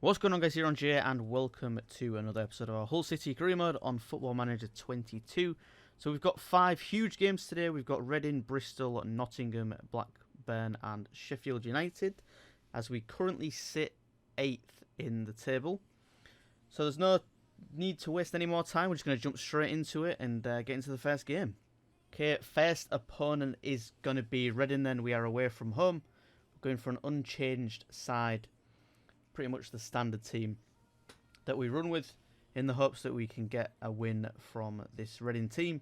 What's going on, guys? EirronJ, and welcome to another episode of our Hull City Career Mode on Football Manager 22. So we've got 5 huge games today. We've got Reading, Bristol, Nottingham, Blackburn and Sheffield United, as we currently sit 8th in the table. So there's no need to waste any more time. We're just going to jump straight into it and get into the first game. Okay, first opponent is going to be Reading then. We are away from home. We're going for an unchanged side. Pretty much the standard team that we run with, in the hopes that we can get a win from this Reading team,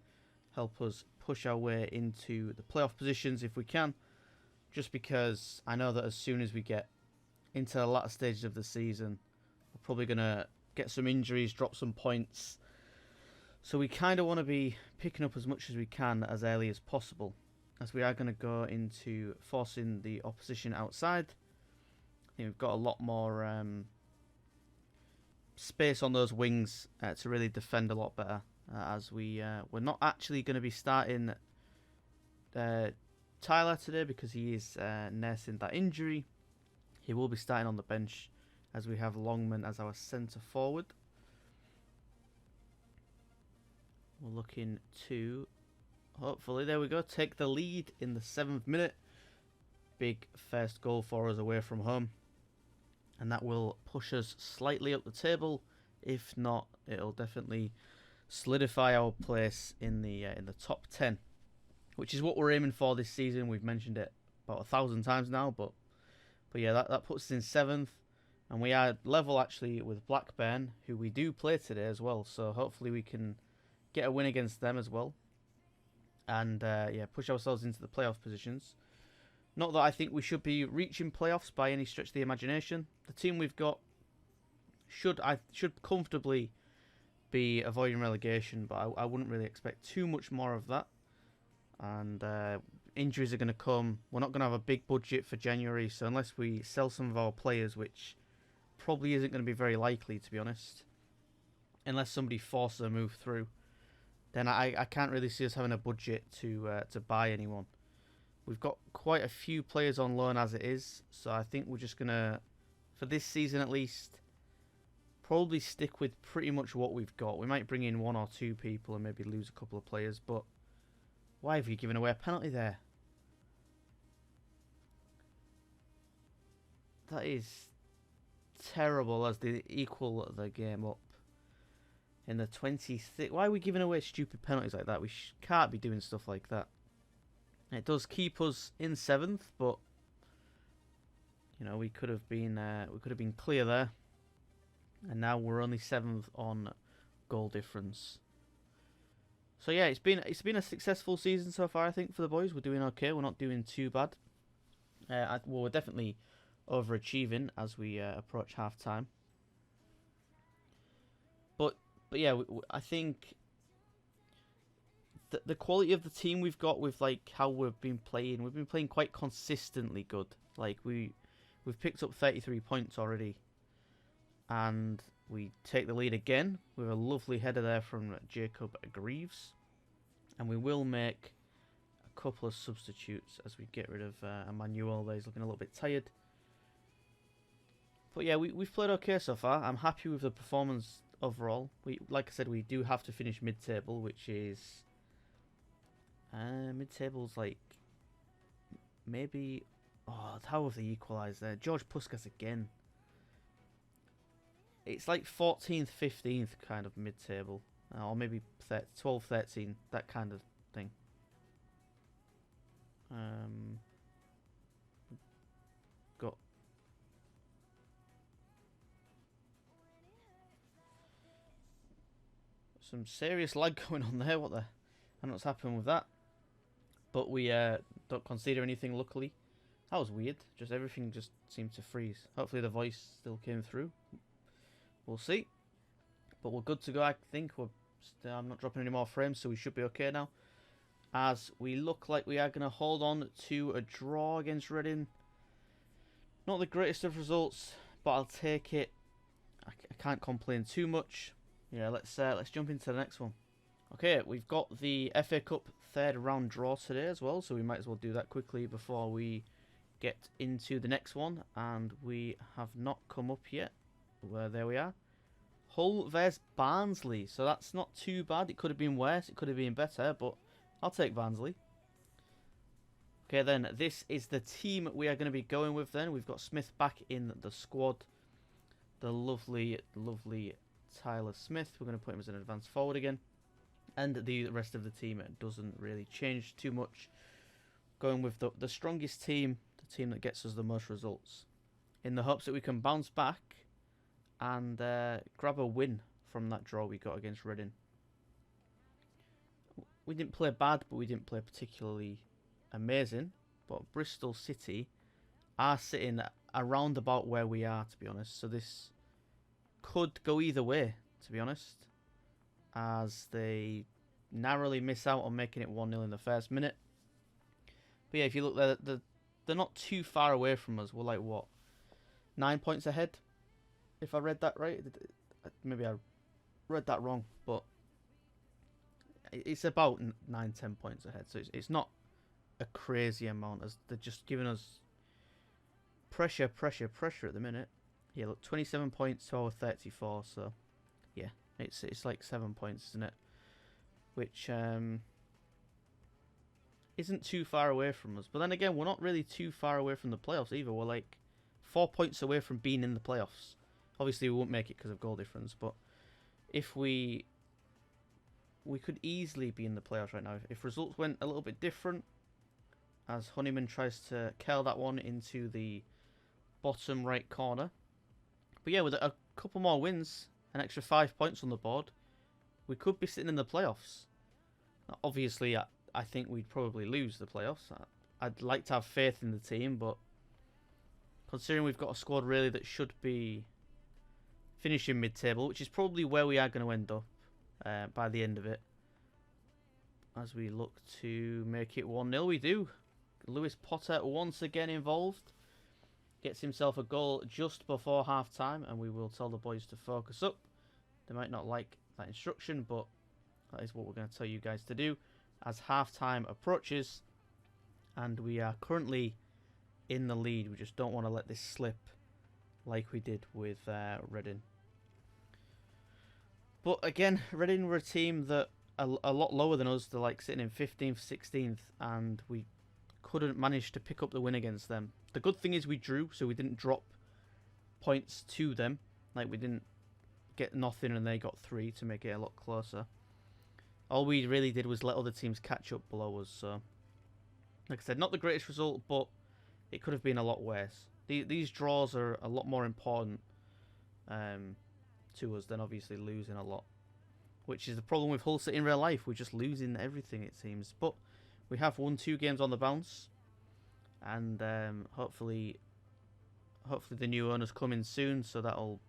help us push our way into the playoff positions if we can, just because I know that as soon as we get into the latter stages of the season, we're probably going to get some injuries, drop some points, so we kind of want to be picking up as much as we can as early as possible, as we are going to go into forcing the opposition outside. I think we've got a lot more space on those wings to really defend a lot better, as we're not actually going to be starting Tyler today because he is nursing that injury. He will be starting on the bench, as we have Longman as our centre forward. We're looking to, hopefully, there we go, take the lead in the 7th minute. Big first goal for us away from home. And that will push us slightly up the table. If not, it'll definitely solidify our place in the top 10, which is what we're aiming for this season. We've mentioned it about 1,000 times now, but yeah, that puts us in 7th, and we are level actually with Blackburn, who we do play today as well. So hopefully we can get a win against them as well, and yeah, push ourselves into the playoff positions. Not that I think we should be reaching playoffs by any stretch of the imagination. The team we've got should comfortably be avoiding relegation, but I wouldn't really expect too much more of that. And injuries are going to come. We're not going to have a big budget for January, so unless we sell some of our players, which probably isn't going to be very likely, to be honest, unless somebody forces a move through, then I can't really see us having a budget to buy anyone. We've got quite a few players on loan as it is, so I think we're just going to, for this season at least, probably stick with pretty much what we've got. We might bring in 1 or 2 people and maybe lose a couple of players, but why have you given away a penalty there? That is terrible, as they equal the game up in the 26th. Why are we giving away stupid penalties like that? We can't be doing stuff like that. It does keep us in 7th, but you know, we could have been clear there, and now we're only 7th on goal difference. So yeah, it's been a successful season so far. I think for the boys, we're doing okay. We're not doing too bad. Well, we're definitely overachieving as we approach half time. But yeah, I think the quality of the team we've got, with like how we've been playing quite consistently good. Like we've picked up 33 points already, and we take the lead again with a lovely header there from Jacob Greaves, and we will make a couple of substitutes as we get rid of Emmanuel. There, he's looking a little bit tired. But yeah, we've played okay so far. I'm happy with the performance overall. Like I said, we do have to finish mid-table, which is mid-table's like maybe. Oh, how have they equalised there? George Puskas again. It's like 14th, 15th kind of mid-table, or maybe 12, 13, that kind of thing. Got some serious lag going on there. What the? I don't know what's happened with that. But we don't consider anything, luckily. That was weird. Just everything just seemed to freeze. Hopefully the voice still came through. We'll see. But we're good to go, I think. I'm not dropping any more frames, so we should be okay now. As we look like we are going to hold on to a draw against Reading. Not the greatest of results, but I'll take it. I can't complain too much. Yeah, let's jump into the next one. Okay, we've got the FA Cup 3rd round draw today as well, so we might as well do that quickly before we get into the next one. And we have not come up yet. Well, there we are. Hull vs Barnsley. So that's not too bad. It could have been worse. It could have been better, but I'll take Barnsley. Okay, then this is the team we are going to be going with then. We've got Smith back in the squad. The lovely, lovely Tyler Smith. We're going to put him as an advanced forward again. And the rest of the team doesn't really change too much. Going with the strongest team, the team that gets us the most results. In the hopes that we can bounce back and grab a win from that draw we got against Reading. We didn't play bad, but we didn't play particularly amazing. But Bristol City are sitting around about where we are, to be honest. So this could go either way, to be honest, as they narrowly miss out on making it 1-0 in the first minute. But yeah, if you look there, they're not too far away from us. We're like, what, 9 points ahead? If I read that right. Maybe I read that wrong, but it's about 9-10 points ahead. So it's not a crazy amount, as they're just giving us pressure at the minute. Yeah, look, 27 points to our 34, so yeah, it's like 7 points, isn't it? Which isn't too far away from us. But then again, we're not really too far away from the playoffs either. We're like 4 points away from being in the playoffs. Obviously, we won't make it because of goal difference, but if we could easily be in the playoffs right now if results went a little bit different, as Honeyman tries to curl that one into the bottom right corner. But yeah, with a couple more wins, an extra 5 points on the board, we could be sitting in the playoffs. Now, obviously, I think we'd probably lose the playoffs. I'd like to have faith in the team, but considering we've got a squad really that should be finishing mid-table, which is probably where we are going to end up by the end of it, as we look to make it 1-0, we do. Lewis Potter once again involved. Gets himself a goal just before half-time, and we will tell the boys to focus up. They might not like that instruction, but that is what we're going to tell you guys to do as half-time approaches. And we are currently in the lead. We just don't want to let this slip like we did with Reading. But again, Reading were a team that a lot lower than us. They're like sitting in 15th, 16th, and we couldn't manage to pick up the win against them. The good thing is we drew, so we didn't drop points to them. Like, we didn't get nothing and they got 3 to make it a lot closer. All we really did was let other teams catch up below us. So, like I said, not the greatest result, but it could have been a lot worse. These draws are a lot more important to us than obviously losing a lot, which is the problem with Hull City in real life. We're just losing everything, it seems. But we have won 2 games on the bounce, and hopefully the new owners come in soon, so that'll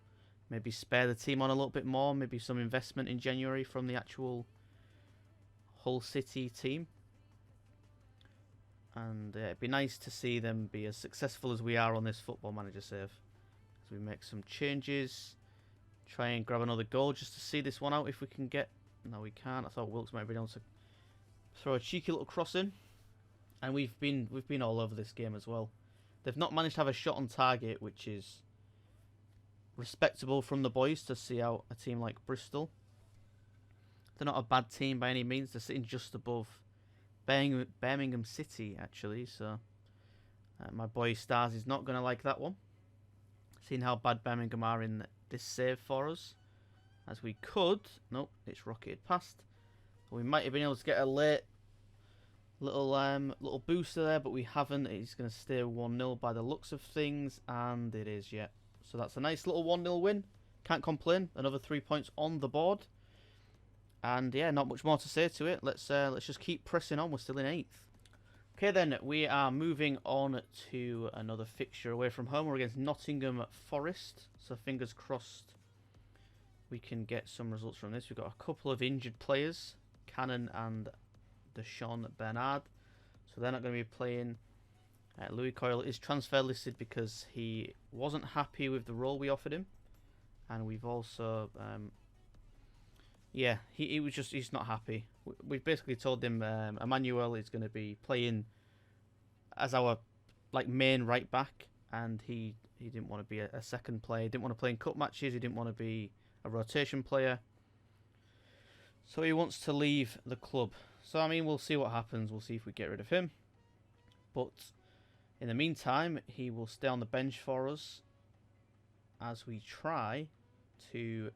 maybe spare the team on a little bit more. Maybe some investment in January from the actual Hull City team. And it'd be nice to see them be as successful as we are on this Football Manager save. As we make some changes, try and grab another goal just to see this one out if we can get. No, we can't. I thought Wilkes might be able to throw a cheeky little cross in, and we've been all over this game as well. They've not managed to have a shot on target, which is respectable from the boys to see out a team like Bristol. They're not a bad team by any means. They're sitting just above Birmingham City, actually. So my boy Stars is not going to like that one, seeing how bad Birmingham are in this save for us. As we could, nope, it's rocketed past. We might have been able to get a late little booster there, but we haven't. It's going to stay 1-0 by the looks of things, and it is, yeah. So that's a nice little 1-0 win. Can't complain. Another 3 points on the board. And yeah, not much more to say to it. Let's just keep pressing on. We're still in 8th. Okay, then we are moving on to another fixture away from home. We're against Nottingham Forest. So fingers crossed we can get some results from this. We've got a couple of injured players, Cannon and Deshaun Bernard. So they're not going to be playing. Louis Coyle is transfer listed because he wasn't happy with the role we offered him. And we've also... yeah, he's not happy. We've basically told him Emmanuel is going to be playing as our main right back, and he He didn't want to be a second player. He didn't want to play in cup matches. He didn't want to be a rotation player. So he wants to leave the club. So, I mean, we'll see what happens. We'll see if we get rid of him. But in the meantime, he will stay on the bench for us as we try to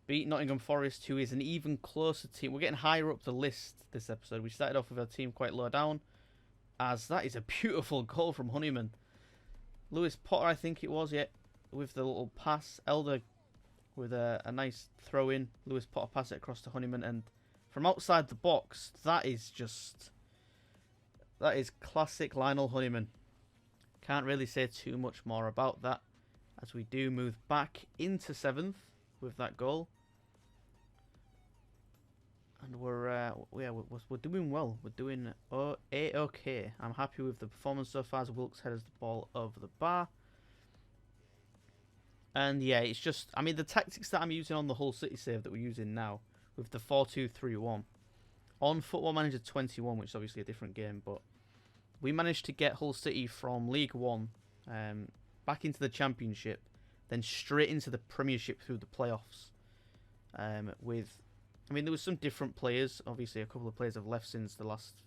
beat Nottingham Forest, who is an even closer team. We're getting higher up the list this episode. We started off with our team quite low down, as that is a beautiful goal from Honeyman. Lewis Potter, I think it was, yeah, with the little pass. Elder with a nice throw in. Lewis Potter pass it across to Honeyman, and from outside the box, that is classic Lionel Honeyman. Can't really say too much more about that, as we do move back into 7th with that goal. And we're doing well. We're doing okay. I'm happy with the performance so far as Wilkes headers the ball over the bar. And yeah, it's just, I mean, the tactics that I'm using on the Hull City save that we're using now with the 4-2-3-1 on Football Manager 21, which is obviously a different game, but we managed to get Hull City from League One back into the Championship, then straight into the Premiership through the playoffs. I mean, there was some different players. Obviously, a couple of players have left since the last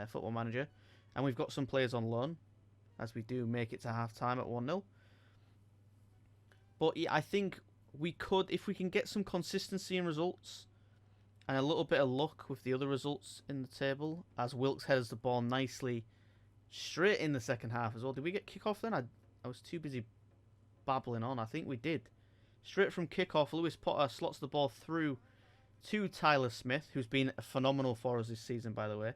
Football Manager. And we've got some players on loan, as we do make it to half-time at 1-0. But yeah, I think we could, if we can get some consistency in results and a little bit of luck with the other results in the table, as Wilkes headers the ball nicely straight in the second half as well. Did we get kick-off then? I was too busy babbling on. I think we did. Straight from kick-off, Lewis Potter slots the ball through to Tyler Smith, who's been phenomenal for us this season, by the way.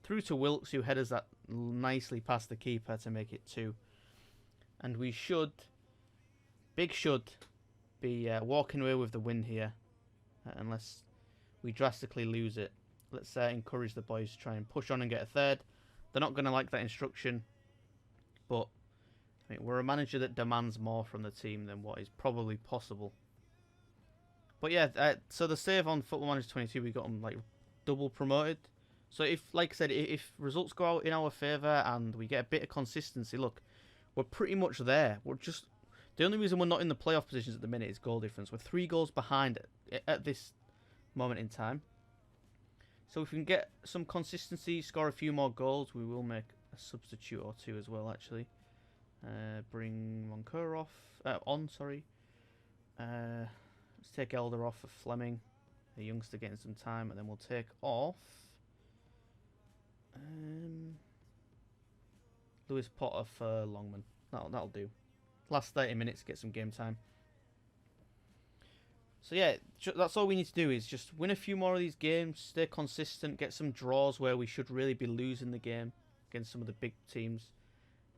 Through to Wilkes, who headers that nicely past the keeper to make it 2. And we should, be walking away with the win here, unless we drastically lose it. Let's encourage the boys to try and push on and get a third. They're not going to like that instruction, but I mean, we're a manager that demands more from the team than what is probably possible. But yeah, so the save on Football Manager 22, we got them like double promoted. So if, like I said, if results go out in our favour and we get a bit of consistency, look, we're pretty much there. We're just, the only reason we're not in the playoff positions at the minute is goal difference. We're 3 goals behind at this moment in time. So if we can get some consistency, score a few more goals, we will make a substitute or 2 as well, actually. Bring Moncur on. Let's take Elder off for Fleming, a youngster getting some time, and then we'll take off Lewis Potter for Longman. That'll do. Last 30 minutes, get some game time. So yeah, that's all we need to do is just win a few more of these games, stay consistent, get some draws where we should really be losing the game against some of the big teams.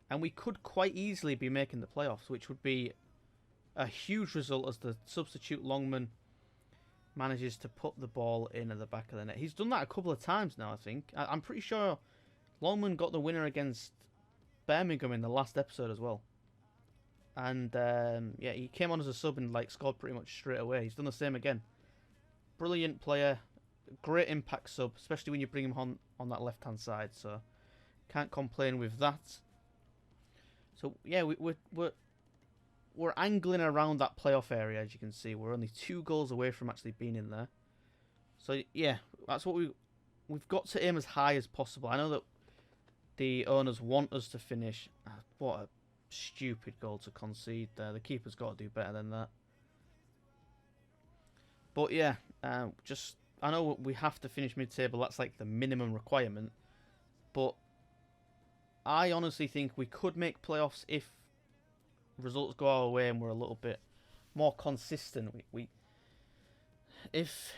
And we could quite easily be making the playoffs, which would be a huge result as the substitute Longman manages to put the ball in at the back of the net. He's done that a couple of times now, I think. I'm pretty sure Longman got the winner against Birmingham in the last episode as well. And yeah, he came on as a sub and scored pretty much straight away. He's done the same again. Brilliant player, great impact sub, especially when you bring him on that left-hand side. So can't complain with that. So yeah, we're angling around that playoff area, as you can see. We're only 2 goals away from actually being in there. So yeah, that's what we've got to aim as high as possible. I know that the owners want us to finish. What a stupid goal to concede there. The keeper's got to do better than that. But yeah, I know we have to finish mid-table. That's like the minimum requirement. But I honestly think we could make playoffs if results go our way and we're a little bit more consistent. If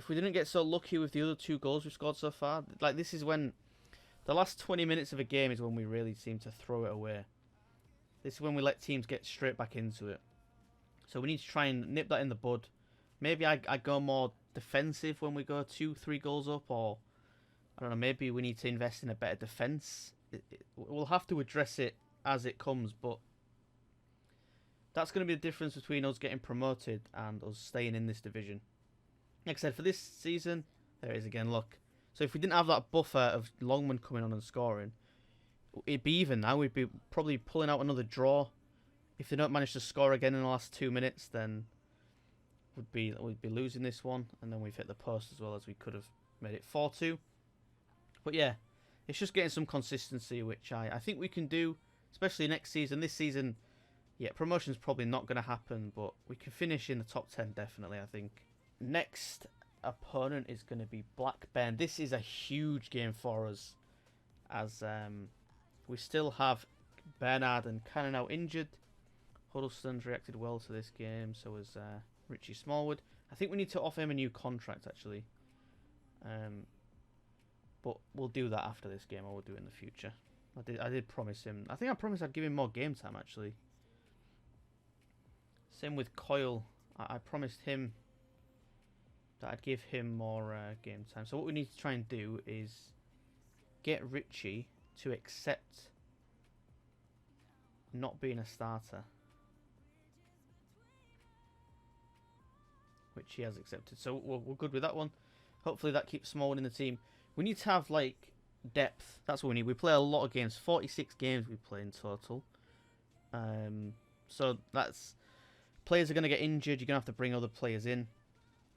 we didn't get so lucky with the other 2 goals we've scored so far, this is when the last 20 minutes of a game is when we really seem to throw it away. This is when we let teams get straight back into it. So we need to try and nip that in the bud. Maybe I go more defensive when we go 2-3 goals up, or I don't know, maybe we need to invest in a better defence. We'll have to address it as it comes, but that's going to be the difference between us getting promoted and us staying in this division. Like I said, for this season, there it is again, look. So if we didn't have that buffer of Longman coming on and scoring, it'd be even now. We'd be probably pulling out another draw if they don't manage to score again in the last 2 minutes, then we'd be losing this one, and then we've hit the post as well, as we could have made it 4-2. But yeah, it's just getting some consistency, which I think we can do, especially next season. This season, yeah, promotion's probably not going to happen, but we can finish in the top 10 definitely, I think. Next opponent is going to be Blackburn. This is a huge game for us, as we still have Bernard and Cannon out injured. Huddleston's reacted well to this game, so has Richie Smallwood. I think we need to offer him a new contract, actually. But we'll do that after this game, or we'll do it in the future. I did promise him. I think I promised I'd give him more game time, actually. Same with Coyle. I promised him that I'd give him more game time. So what we need to try and do is get Richie to accept not being a starter, which he has accepted. So we're good with that one. Hopefully that keeps Smallwood in the team. We need to have, like, depth. That's what we need. We play a lot of games. 46 games we play in total. So that's... Players are going to get injured. You're going to have to bring other players in.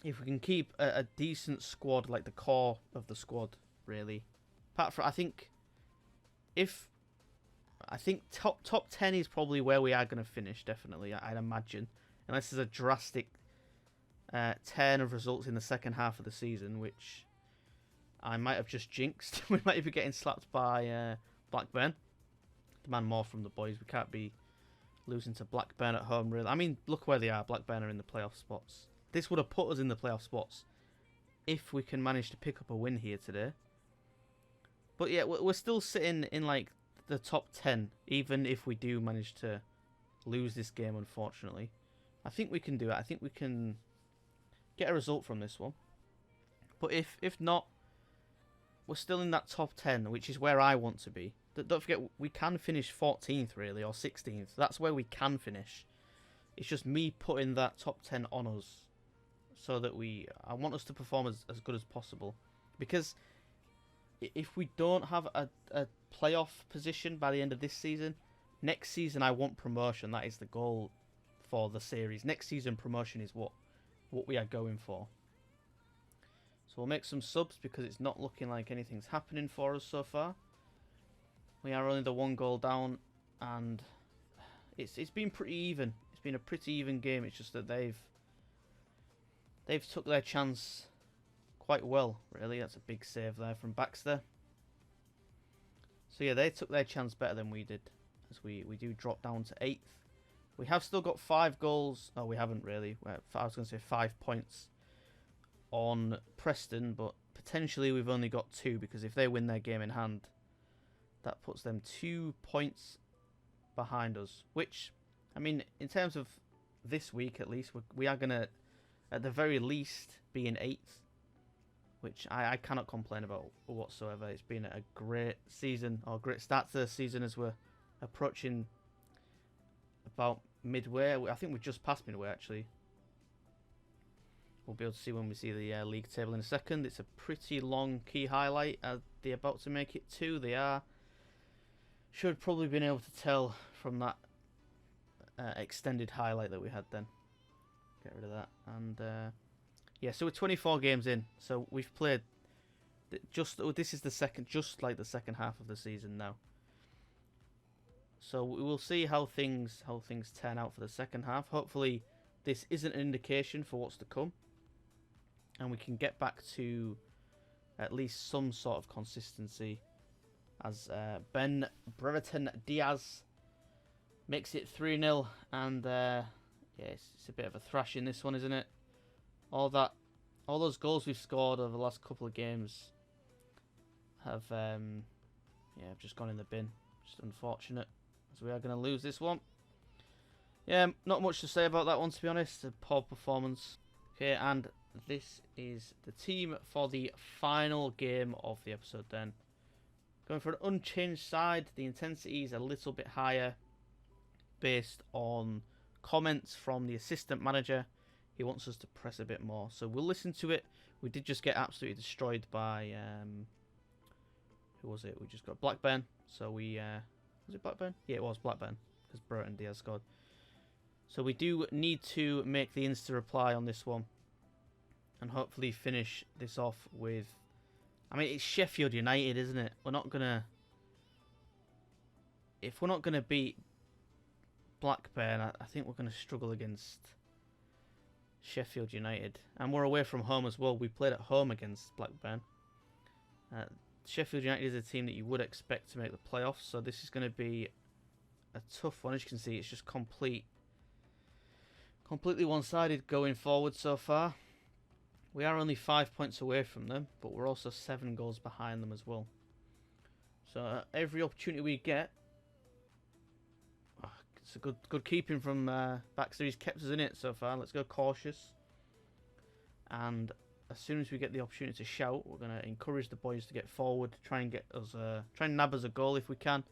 If we can keep a decent squad, like the core of the squad, really. Apart from, I think top 10 is probably where we are going to finish, definitely, I'd imagine. Unless there's a drastic turn of results in the second half of the season, which I might have just jinxed. We might be getting slapped by Blackburn. Demand more from the boys. We can't be losing to Blackburn at home, really. I mean, look where they are. Blackburn are in the playoff spots. This would have put us in the playoff spots if we can manage to pick up a win here today. But yeah, we're still sitting in, like, the top 10, even if we do manage to lose this game, unfortunately. I think we can do it. I think we can get a result from this one. But if not, we're still in that top 10, which is where I want to be. Don't forget, we can finish 14th, really, or 16th. That's where we can finish. It's just me putting that top 10 on us, so that I want us to perform as good as possible. Because if we don't have a playoff position by the end of this season, next season I want promotion. That is the goal for the series. Next season promotion is what we are going for. So we'll make some subs because it's not looking like anything's happening for us so far. We are only the 1 goal down, and it's been pretty even. It's been a pretty even game. It's just that they've took their chance quite well, really. That's a big save there from Baxter. So yeah, they took their chance better than we did, as we do drop down to 8th. We have still got 5 goals. No, we haven't really. I was going to say 5 points on Preston, but potentially we've only got 2, because if they win their game in hand, that puts them 2 points behind us. Which, I mean, in terms of this week at least, we are going to, at the very least, be in 8th. Which I cannot complain about whatsoever. It's been a great season, or great start to the season, as we're approaching about midway. I think we're just past midway, actually. We'll be able to see when we see the league table in a second. It's a pretty long key highlight. Are they about to make it 2? They are. Should probably been able to tell from that extended highlight that we had then. Get rid of that. And yeah, so we're 24 games in. So we've played this is the second, just like the second half of the season now. So we will see how things turn out for the second half. Hopefully this isn't an indication for what's to come, and we can get back to at least some sort of consistency, as Ben Brereton Diaz makes it 3-0, and yeah, it's a bit of a thrash in this one, isn't it? All those goals we've scored over the last couple of games have just gone in the bin. Just unfortunate, as we are going to lose this one. Yeah, not much to say about that one, to be honest. A poor performance. Okay, and this is the team for the final game of the episode then. Going for an unchanged side. The intensity is a little bit higher based on comments from the assistant manager. He wants us to press a bit more, so we'll listen to it. We did just get absolutely destroyed by who was it? We just got Blackburn. So we was it Blackburn? Yeah, it was Blackburn, because Brereton Diaz scored. So we do need to make the insta-reply on this one. And hopefully finish this off with... I mean, it's Sheffield United, isn't it? We're not going to... If we're not going to beat Blackburn, I think we're going to struggle against Sheffield United. And we're away from home as well. We played at home against Blackburn. Sheffield United is a team that you would expect to make the playoffs. So this is going to be a tough one. As you can see, it's just completely one-sided going forward so far. We are only 5 points away from them, but we're also 7 goals behind them as well. So every opportunity we get, it's a good keeping from Baxter. He's kept us in it so far. Let's go cautious. And as soon as we get the opportunity to shout, we're going to encourage the boys to get forward, try and get us, try and nab us a goal if we can.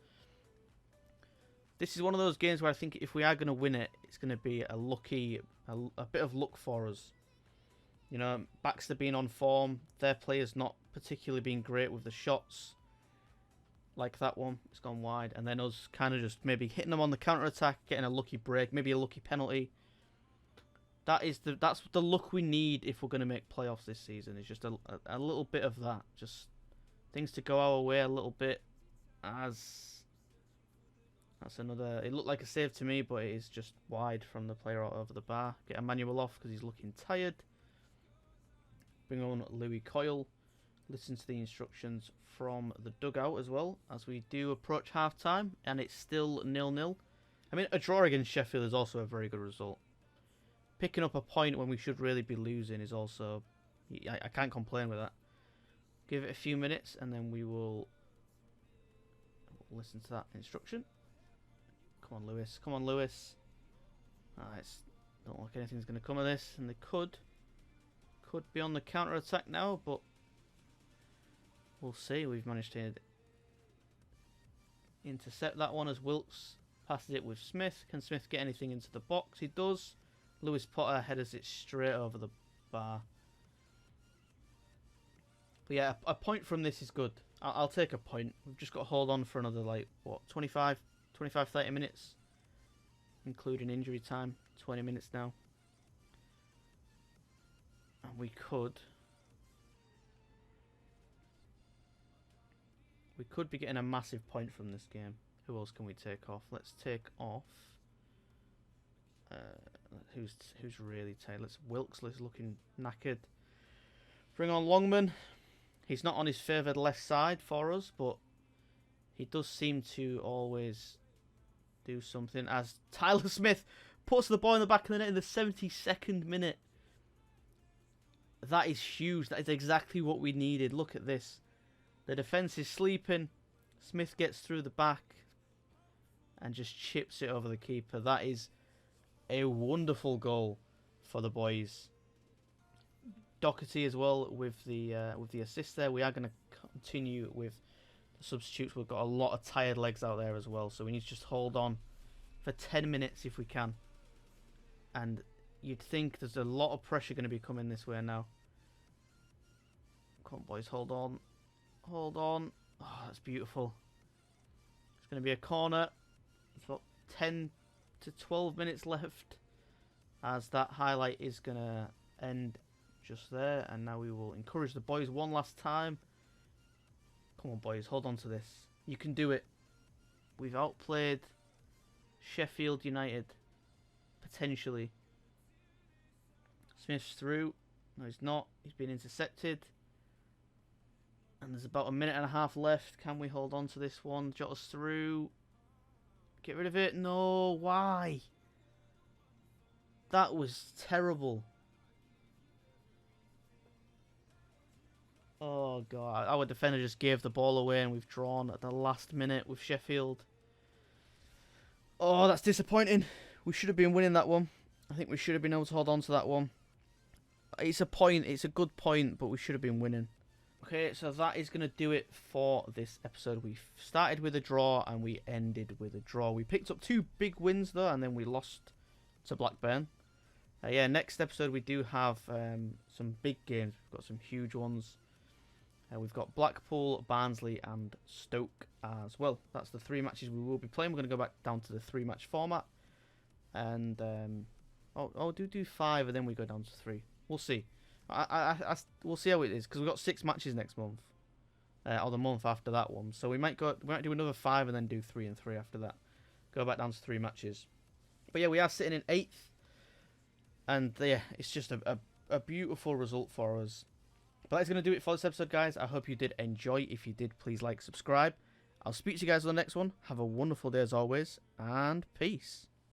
This is one of those games where I think if we are going to win it, it's going to be a bit of luck for us. You know, Baxter being on form, their players not particularly being great with the shots. Like that one, it's gone wide. And then us kind of just maybe hitting them on the counter-attack, getting a lucky break, maybe a lucky penalty. That's the luck we need if we're going to make playoffs this season. It's just a little bit of that. Just things to go our way a little bit. As that's another... It looked like a save to me, but it is just wide from the player out over the bar. Get Emmanuel off because he's looking tired. Bring on Louis Coyle. Listen to the instructions from the dugout as well as we do approach half-time, and it's still 0-0. I mean, a draw against Sheffield is also a very good result. Picking up a point when we should really be losing is also... I can't complain with that. Give it a few minutes and then we will listen to that instruction. Come on, Lewis. Come on, Lewis. Don't look like anything's going to come of this, and they could be on the counter-attack now, but we'll see. We've managed to intercept that one as Wilkes passes it with Smith. Can Smith get anything into the box? He does. Lewis Potter headers it straight over the bar. But yeah, a point from this is good. I'll take a point. We've just got to hold on for another, like, what, 25, 30 minutes? Including injury time. 20 minutes now. And we could be getting a massive point from this game. Who else can we take off? Let's take off... who's really tired? Wilkes is looking knackered. Bring on Longman. He's not on his favoured left side for us, but he does seem to always do something. As Tyler Smith puts the ball in the back of the net in the 72nd minute. That is huge. That is exactly what we needed. Look at this. The defence is sleeping. Smith gets through the back and just chips it over the keeper. That is a wonderful goal for the boys. Doherty as well with the assist there. We are going to continue with the substitutes. We've got a lot of tired legs out there as well, so we need to just hold on for 10 minutes if we can. And you'd think there's a lot of pressure going to be coming this way now. Come on, boys, hold on. Hold on. Oh, that's beautiful. It's going to be a corner. We've got 10 to 12 minutes left, as that highlight is going to end just there. And now we will encourage the boys one last time. Come on, boys, hold on to this. You can do it. We've outplayed Sheffield United, potentially. Smith's through. No, he's not. He's been intercepted. And there's about a minute and a half left. Can we hold on to this one? Jot us through. Get rid of it. No, why? That was terrible. Oh, God. Our defender just gave the ball away and we've drawn at the last minute with Sheffield. Oh, that's disappointing. We should have been winning that one. I think we should have been able to hold on to that one. It's a point. It's a good point, but we should have been winning. Okay, so that is going to do it for this episode. We started with a draw and we ended with a draw. We picked up 2 big wins, though, and then we lost to Blackburn. Yeah, next episode we do have some big games. We've got some huge ones. We've got Blackpool, Barnsley and Stoke as well. That's the 3 matches we will be playing. We're going to go back down to the 3-match format. and do 5, and then we go down to 3. We'll see. We'll see how it is, because we've got 6 matches next month, or the month after that one. So we might do another 5 and then do 3 and 3 after that. Go back down to 3 matches. But yeah, we are sitting in 8th, and yeah, it's just a beautiful result for us. But that's going to do it for this episode, guys. I hope you did enjoy. If you did, please like, subscribe. I'll speak to you guys on the next one. Have a wonderful day as always, and peace.